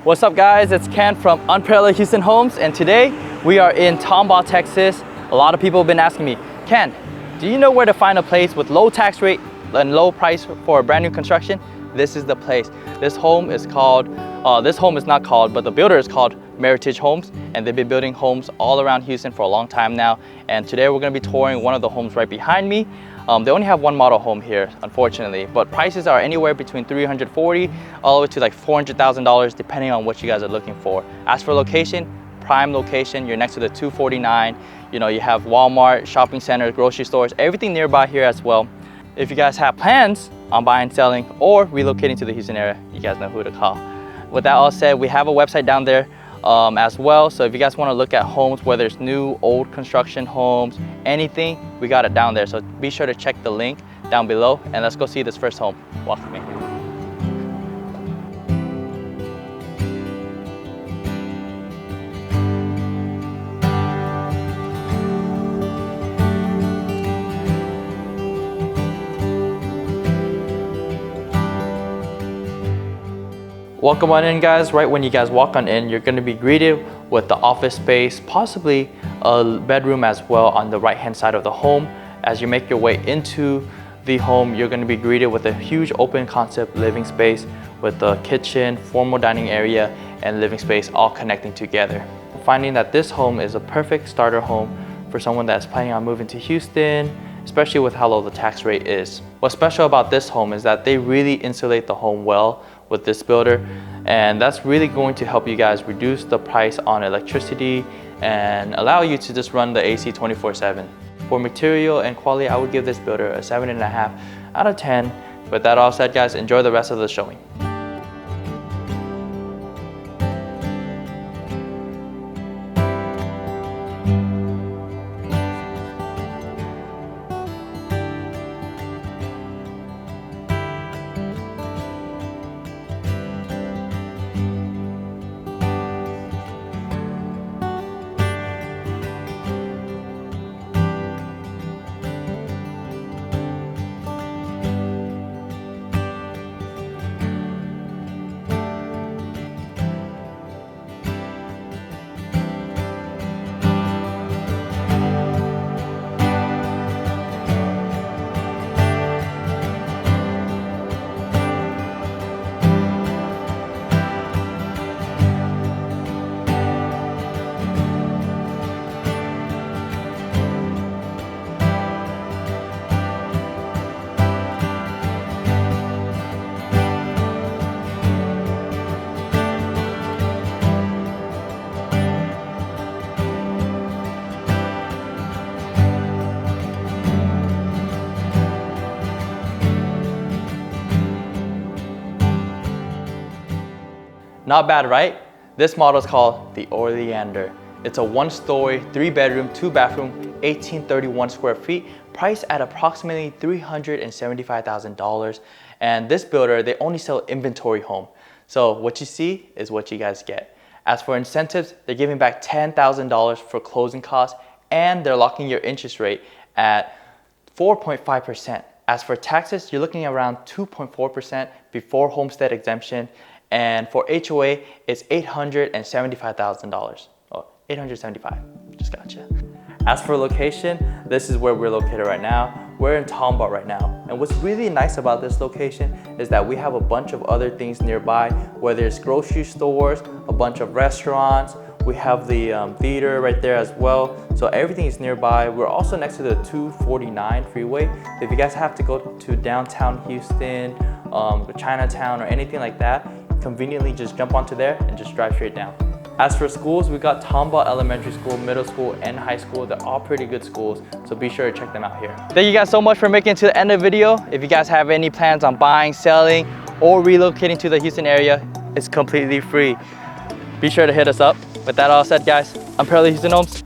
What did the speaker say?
What's up guys, it's Ken from Unparalleled Houston Homes, and today we are in Tomball, Texas. A lot of people have been asking me, Ken, do you know where to find a place with low tax rate and low price for a brand new construction? This is the place. This home is not called, but the builder is called Meritage Homes, and they've been building homes all around Houston for a long time now. And today we're gonna be touring one of the homes right behind me. They only have one model home here, unfortunately, but prices are anywhere between $340,000 all the way to like $400,000, depending on what you guys are looking for. As for location, prime location, you're next to the 249. You know, you have Walmart, shopping centers, grocery stores, everything nearby here as well. If you guys have plans on buying, selling, or relocating to the Houston area, you guys know who to call. With that all said, we have a website down there as well. So if you guys want to look at homes, whether it's new, old construction homes, anything, we got it down there. So be sure to check the link down below, and let's go see this first home. Walk with me. Welcome on in guys. Right when you guys walk on in, you're going to be greeted with the office space, possibly a bedroom as well on the right hand side of the home. As you make your way into the home, you're going to be greeted with a huge open concept living space with the kitchen, formal dining area, and living space all connecting together. Finding that this home is a perfect starter home for someone that's planning on moving to Houston, especially with how low the tax rate is. What's special about this home is that they really insulate the home well with this builder, and that's really going to help you guys reduce the price on electricity and allow you to just run the AC 24/7. For material and quality, I would give this builder a 7.5 out of 10. With that all said guys, enjoy the rest of the showing. Not bad, right? This model is called the Oleander. It's a 1-story, 3-bedroom, 2-bathroom, 1,831 square feet, priced at approximately $375,000. And this builder, they only sell inventory home. So what you see is what you guys get. As for incentives, they're giving back $10,000 for closing costs, and they're locking your interest rate at 4.5%. As for taxes, you're looking around 2.4% before homestead exemption. And for HOA, it's $875,000. Oh, $875, just gotcha. As for location, this is where we're located right now. We're in Tomball right now. And what's really nice about this location is that we have a bunch of other things nearby, whether it's grocery stores, a bunch of restaurants. We have the theater right there as well. So everything is nearby. We're also next to the 249 freeway. So if you guys have to go to downtown Houston, Chinatown, or anything like that, conveniently just jump onto there and just drive straight down. As for schools, we got Tomball Elementary School, middle school, and high school. They're all pretty good schools, so be sure to check them out here. Thank you guys so much for making it to the end of the video. If you guys have any plans on buying, selling, or relocating to the Houston area, it's completely free. Be sure to hit us up. With that all said guys, I'm Unparalleled Houston Homes.